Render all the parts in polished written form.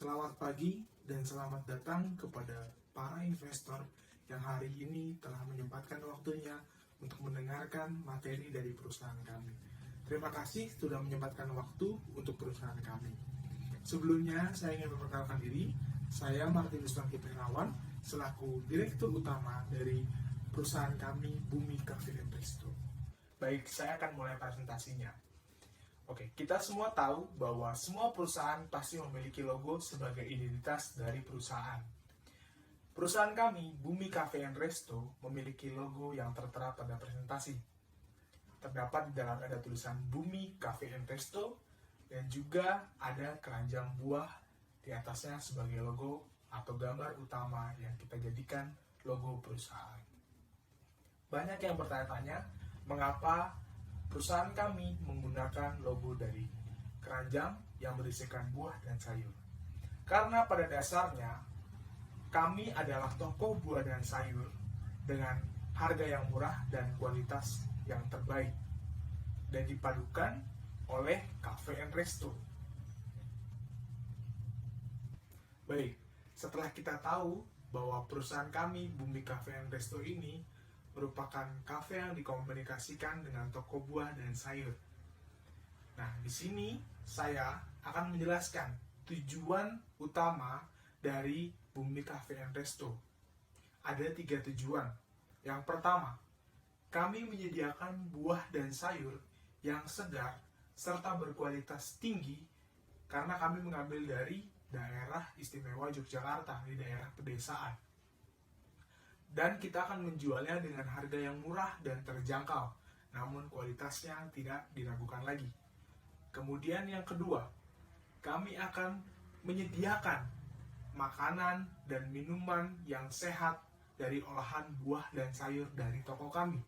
Selamat pagi dan selamat datang kepada para investor yang hari ini telah menyempatkan waktunya untuk mendengarkan materi dari perusahaan kami. Terima kasih sudah menyempatkan waktu untuk perusahaan kami. Sebelumnya, saya ingin memperkenalkan diri. Saya Martinus Bangki Perawan, selaku Direktur Utama dari perusahaan kami, Bumi Cafe & Resto. Baik, saya akan mulai presentasinya. Oke, kita semua tahu bahwa semua perusahaan pasti memiliki logo sebagai identitas dari perusahaan. Perusahaan kami, Bumi Cafe & Resto, memiliki logo yang tertera pada presentasi. Terdapat di dalam ada tulisan Bumi Cafe & Resto, dan juga ada keranjang buah di atasnya sebagai logo atau gambar utama yang kita jadikan logo perusahaan. Banyak yang bertanya-tanya, mengapa perusahaan kami menggunakan logo dari keranjang yang berisikan buah dan sayur. Karena pada dasarnya, kami adalah toko buah dan sayur dengan harga yang murah dan kualitas yang terbaik, dan dipadukan oleh Cafe & Resto. Baik, setelah kita tahu bahwa perusahaan kami, Bumi Cafe & Resto ini, merupakan kafe yang dikomunikasikan dengan toko buah dan sayur. Nah, di sini saya akan menjelaskan tujuan utama dari Bumi Cafe & Resto. Ada 3 tujuan. Yang pertama, kami menyediakan buah dan sayur yang segar serta berkualitas tinggi karena kami mengambil dari daerah istimewa Yogyakarta, di daerah pedesaan. Dan kita akan menjualnya dengan harga yang murah dan terjangkau, namun kualitasnya tidak diragukan lagi. Kemudian yang kedua, kami akan menyediakan makanan dan minuman yang sehat dari olahan buah dan sayur dari toko kami.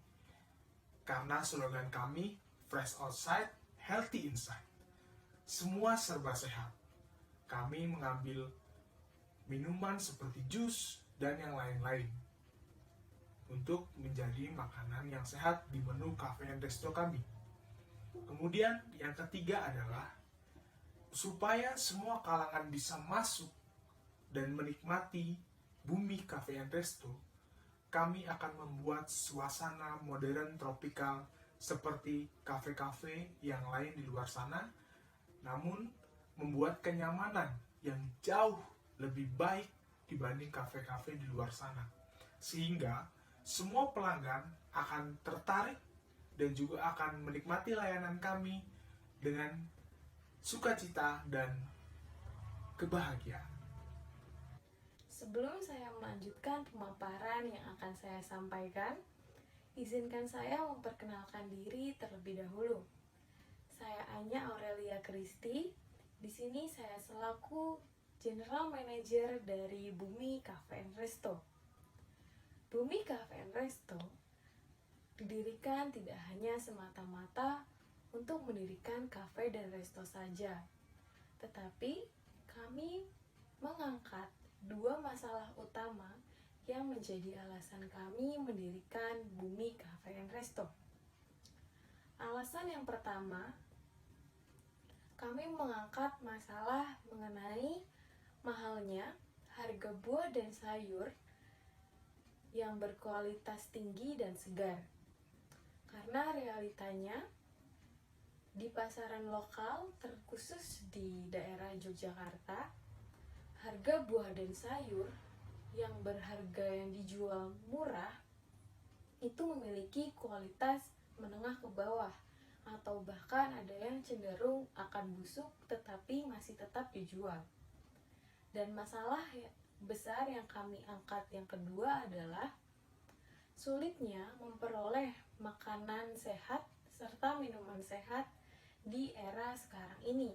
Karena slogan kami, fresh outside, healthy inside. Semua serba sehat. Kami mengambil minuman seperti jus dan yang lain-lain untuk menjadi makanan yang sehat di menu Cafe & Resto kami. Kemudian yang ketiga adalah supaya semua kalangan bisa masuk dan menikmati Bumi Cafe & Resto, kami akan membuat suasana modern tropikal seperti kafe-kafe yang lain di luar sana, namun membuat kenyamanan yang jauh lebih baik dibanding kafe-kafe di luar sana. Sehingga semua pelanggan akan tertarik dan juga akan menikmati layanan kami dengan sukacita dan kebahagiaan. Sebelum saya melanjutkan pemaparan yang akan saya sampaikan, izinkan saya memperkenalkan diri terlebih dahulu. Saya Anya Aurelia Kristi. Di sini saya selaku General Manager dari Bumi Cafe & Resto. Bumi Cafe & Resto didirikan tidak hanya semata-mata untuk mendirikan kafe dan resto saja, tetapi kami mengangkat 2 masalah utama yang menjadi alasan kami mendirikan Bumi Cafe & Resto. Alasan yang pertama, kami mengangkat masalah mengenai mahalnya harga buah dan sayur yang berkualitas tinggi dan segar. Karena realitanya di pasaran lokal, terkhusus di daerah Yogyakarta, harga buah dan sayur yang berharga yang dijual murah itu memiliki kualitas menengah ke bawah, atau bahkan ada yang cenderung akan busuk tetapi masih tetap dijual. Dan masalah besar yang kami angkat yang kedua adalah sulitnya memperoleh makanan sehat serta minuman sehat di era sekarang ini.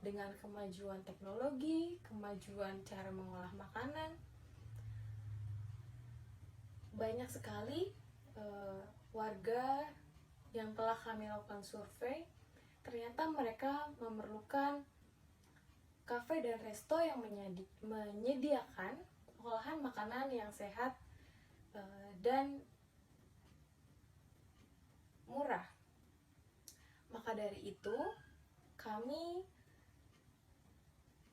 Dengan kemajuan teknologi, kemajuan cara mengolah makanan, banyak sekali warga yang telah kami lakukan survei, ternyata mereka memerlukan kafe dan resto yang menyediakan olahan makanan yang sehat dan murah. Maka dari itu, kami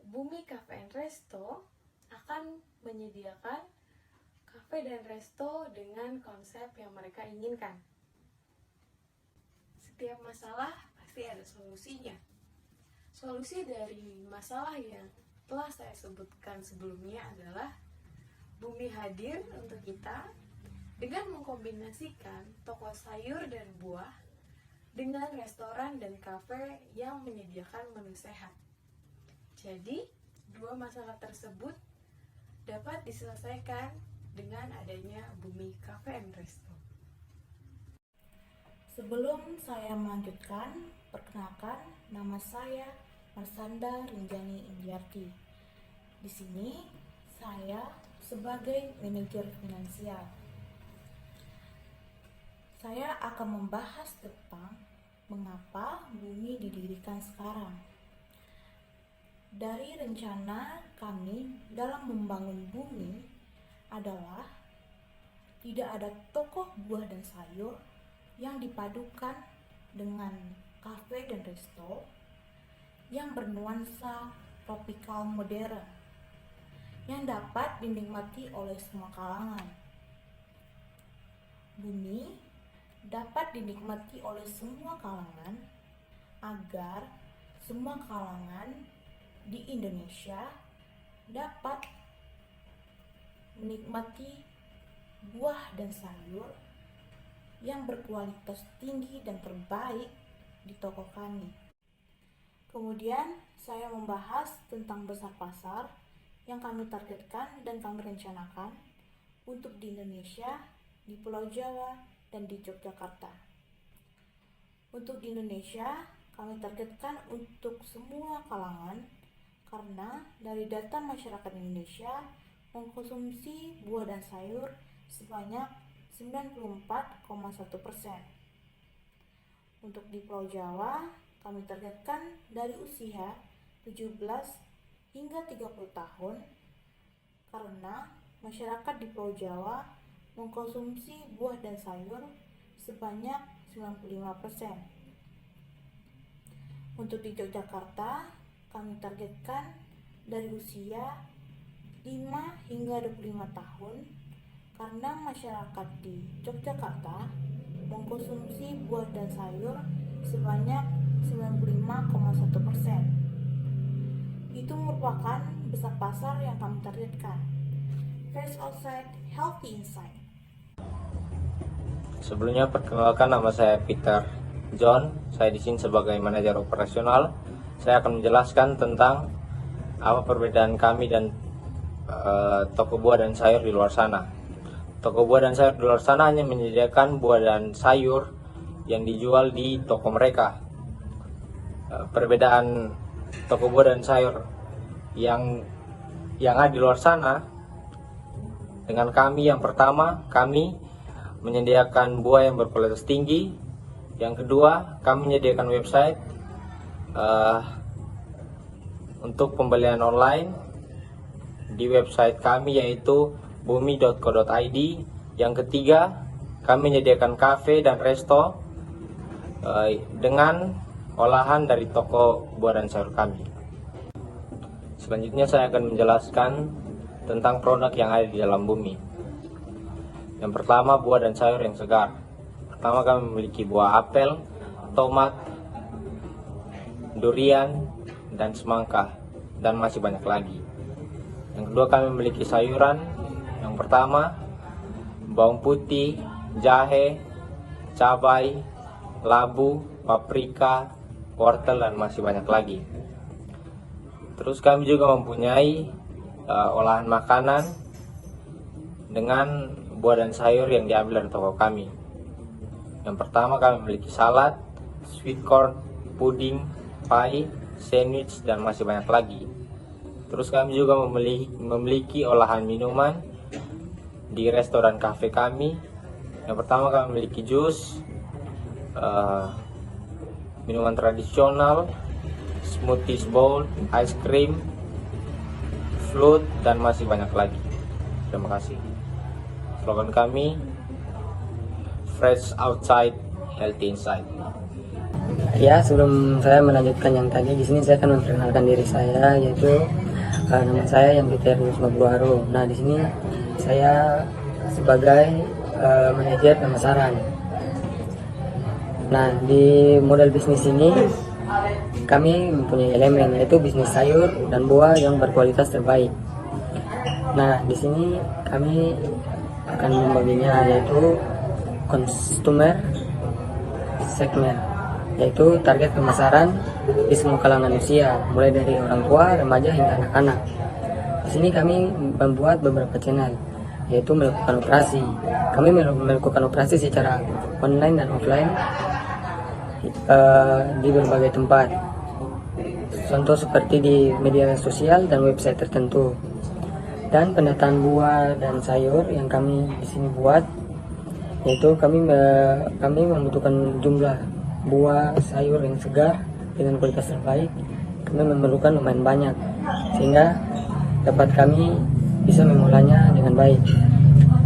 Bumi Cafe and Resto akan menyediakan kafe dan resto dengan konsep yang mereka inginkan. Setiap masalah pasti ada solusinya. Solusi dari masalah yang telah saya sebutkan sebelumnya adalah Bumi hadir untuk kita dengan mengkombinasikan toko sayur dan buah dengan restoran dan kafe yang menyediakan menu sehat. Jadi, dua masalah tersebut dapat diselesaikan dengan adanya Bumi Cafe and Resto. Sebelum saya melanjutkan, perkenalkan nama saya Marsanda Rinjani Indiarti. Di sini saya sebagai manajer finansial. Saya akan membahas tentang mengapa Bumi didirikan sekarang. Dari rencana kami dalam membangun Bumi adalah tidak ada toko buah dan sayur yang dipadukan dengan kafe dan resto yang bernuansa tropikal modern yang dapat dinikmati oleh semua kalangan. Bumi dapat dinikmati oleh semua kalangan agar semua kalangan di Indonesia dapat menikmati buah dan sayur yang berkualitas tinggi dan terbaik di toko kami. Kemudian saya membahas tentang besar pasar yang kami targetkan dan kami rencanakan untuk di Indonesia, di Pulau Jawa, dan di Yogyakarta. Untuk di Indonesia, kami targetkan untuk semua kalangan karena dari data masyarakat Indonesia mengkonsumsi buah dan sayur sebanyak 94,1%. Untuk di Pulau Jawa, kami targetkan dari usia 17 hingga 30 tahun karena masyarakat di Pulau Jawa mengkonsumsi buah dan sayur sebanyak 95%. Untuk di Yogyakarta, kami targetkan dari usia 5 hingga 25 tahun karena masyarakat di Yogyakarta mengkonsumsi buah dan sayur sebanyak 95,1%. Itu merupakan besar pasar yang kami targetkan. Fresh outside, healthy inside. Sebelumnya perkenalkan, nama saya Peter John. Saya di sini sebagai manajer operasional. Saya akan menjelaskan tentang apa perbedaan kami dan toko buah dan sayur di luar sana. Toko buah dan sayur di luar sana hanya menyediakan buah dan sayur yang dijual di toko mereka. Perbedaan toko buah dan sayur yang ada di luar sana dengan kami, yang pertama, kami menyediakan buah yang berkualitas tinggi. Yang kedua, kami menyediakan website untuk pembelian online di website kami yaitu bumi.co.id. Yang ketiga, kami menyediakan kafe dan resto dengan olahan dari toko buah dan sayur kami. Selanjutnya saya akan menjelaskan tentang produk yang ada di dalam Bumi. Yang pertama, buah dan sayur yang segar. Pertama, kami memiliki buah apel, tomat, durian, dan semangka, dan masih banyak lagi. Yang kedua, kami memiliki sayuran. Yang pertama, bawang putih, jahe, cabai, labu, paprika, wortel, dan masih banyak lagi. Terus kami juga mempunyai olahan makanan dengan buah dan sayur yang diambil dari toko kami. Yang pertama, kami memiliki salad, sweet corn, puding, pie, sandwich, dan masih banyak lagi. Terus kami juga memiliki olahan minuman di restoran kafe kami. Yang pertama, kami memiliki jus, minuman tradisional, smoothies bowl, ice cream, float, dan masih banyak lagi. Terima kasih. Slogan kami, fresh outside, healthy inside. Ya, sebelum saya melanjutkan yang tadi, di sini saya akan memperkenalkan diri saya, yaitu nama saya yang Peter Magluaro. Nah, di sini saya sebagai manajer pemasaran. Nah, di model bisnis ini kami mempunyai elemen, yaitu bisnis sayur dan buah yang berkualitas terbaik. Nah, di sini kami akan membaginya, yaitu consumer segment, yaitu target pemasaran di semua kalangan usia, mulai dari orang tua, remaja hingga anak-anak. Di sini kami membuat beberapa channel, yaitu melakukan operasi. Kami melakukan operasi secara online dan offline di berbagai tempat. Contoh seperti di media sosial dan website tertentu. Dan pendataan buah dan sayur yang kami di sini buat, yaitu kami membutuhkan jumlah buah sayur yang segar dengan kualitas terbaik. Kami memerlukan lumayan banyak, sehingga dapat kami bisa mengolahnya dengan baik.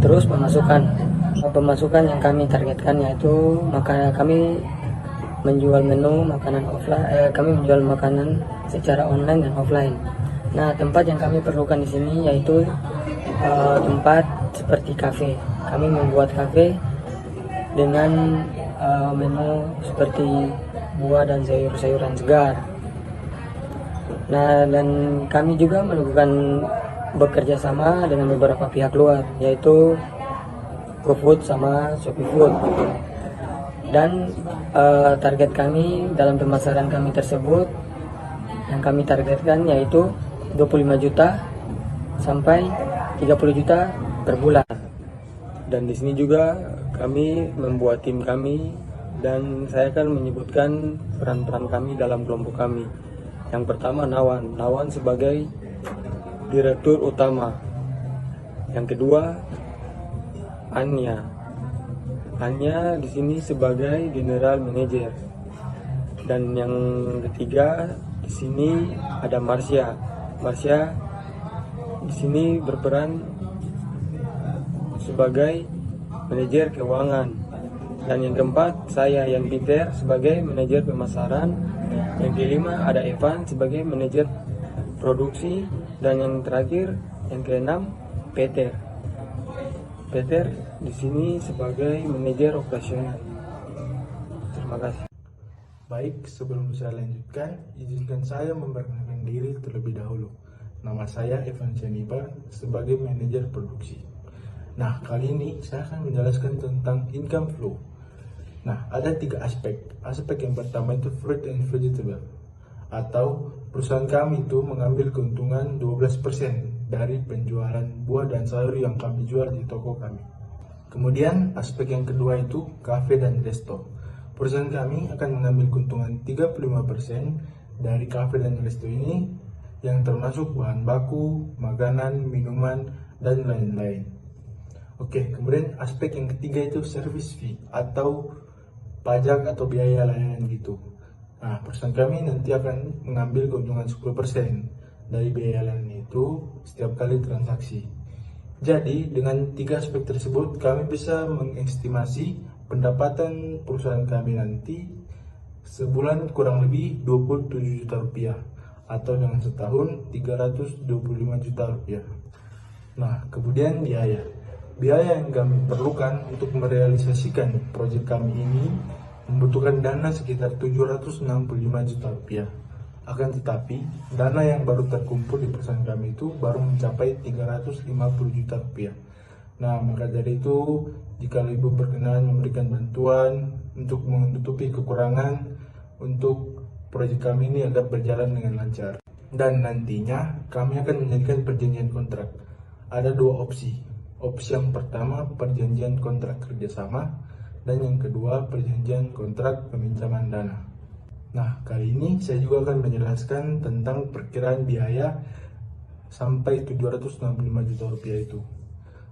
Terus pemasukan yang kami targetkan, yaitu kami menjual menu makanan offline, kami menjual makanan secara online dan offline. Nah, tempat yang kami perlukan di sini yaitu tempat seperti kafe. Kami membuat kafe dengan menu seperti buah dan sayur-sayuran segar. Nah, dan kami juga melakukan bekerja sama dengan beberapa pihak luar, yaitu GoFood sama ShopeeFood. Dan target kami dalam pemasaran kami tersebut yang kami targetkan yaitu 25 juta sampai 30 juta per bulan. Dan di sini juga kami membuat tim kami, dan saya akan menyebutkan peran-peran kami dalam kelompok kami. Yang pertama Nawan sebagai direktur utama. Yang kedua Anya di sini sebagai general manager. Dan yang ketiga di sini ada Marsha di sini berperan sebagai manajer keuangan. Dan yang keempat saya yang Peter sebagai manajer pemasaran. Yang kelima ada Evan sebagai manajer produksi. Dan yang terakhir yang keenam Peter di sini sebagai manajer operasional. Terima kasih. Baik, sebelum saya lanjutkan, izinkan saya memperkenalkan diri terlebih dahulu. Nama saya Evan Syanipa sebagai manajer produksi. Nah, kali ini saya akan menjelaskan tentang income flow. Nah, ada 3 aspek. Aspek yang pertama itu fruit and vegetable, atau perusahaan kami itu mengambil keuntungan 12% dari penjualan buah dan sayur yang kami jual di toko kami. Kemudian aspek yang kedua itu cafe dan resto. Perusahaan kami akan mengambil keuntungan 35% dari cafe dan resto ini, yang termasuk bahan baku, makanan, minuman, dan lain-lain. Oke, kemudian aspek yang ketiga itu service fee atau pajak atau biaya layanan gitu. Nah, perusahaan kami nanti akan mengambil keuntungan 10% dari biaya layanan itu setiap kali transaksi. Jadi, dengan 3 aspek tersebut, kami bisa mengestimasi pendapatan perusahaan kami nanti sebulan kurang lebih 27 juta rupiah, atau dengan setahun 325 juta rupiah. Nah, kemudian biaya yang kami perlukan untuk merealisasikan proyek kami ini membutuhkan dana sekitar 765 juta rupiah. Akan tetapi, dana yang baru terkumpul di perusahaan kami itu baru mencapai 350 juta rupiah. Nah, maka dari itu, jika Ibu berkenan memberikan bantuan untuk menutupi kekurangan untuk proyek kami ini agar berjalan dengan lancar. Dan nantinya kami akan menjadikan perjanjian kontrak. Ada 2 opsi. Opsi yang pertama perjanjian kontrak kerjasama, dan yang kedua perjanjian kontrak peminjaman dana. Nah, kali ini saya juga akan menjelaskan tentang perkiraan biaya sampai 765 juta rupiah itu.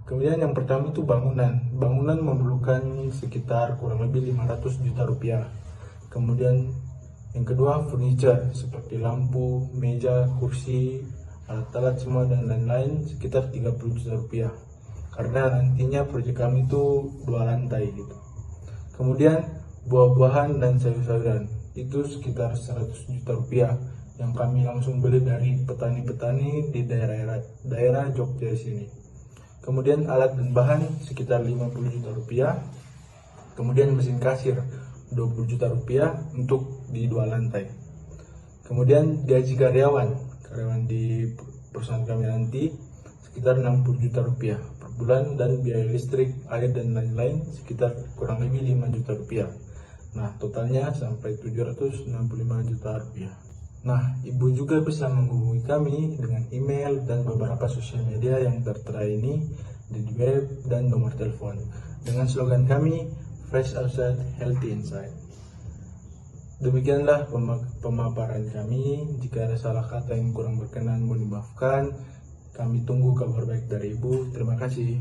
Kemudian yang pertama itu bangunan. Bangunan memerlukan sekitar kurang lebih 500 juta rupiah. Kemudian yang kedua furniture seperti lampu, meja, kursi, alat-alat semua dan lain-lain sekitar 30 juta rupiah. Karena nantinya proyek kami itu 2 lantai gitu. Kemudian buah-buahan dan sayur-sayuran itu sekitar 100 juta rupiah yang kami langsung beli dari petani-petani di daerah Jogja sini. Kemudian alat dan bahan sekitar 50 juta rupiah. Kemudian mesin kasir 20 juta rupiah untuk di 2 lantai. Kemudian gaji karyawan di perusahaan kami nanti sekitar 60 juta rupiah per bulan, dan biaya listrik, air dan lain-lain sekitar kurang lebih 5 juta rupiah. Nah, totalnya sampai 765 juta rupiah. Nah, Ibu juga bisa menghubungi kami dengan email dan beberapa sosial media yang tertera ini di web dan nomor telepon dengan slogan kami Fresh Outside, Healthy Inside. Demikianlah pemaparan kami. Jika ada salah kata yang kurang berkenan, mohon dimaafkan. Kami tunggu kabar baik dari Ibu. Terima kasih.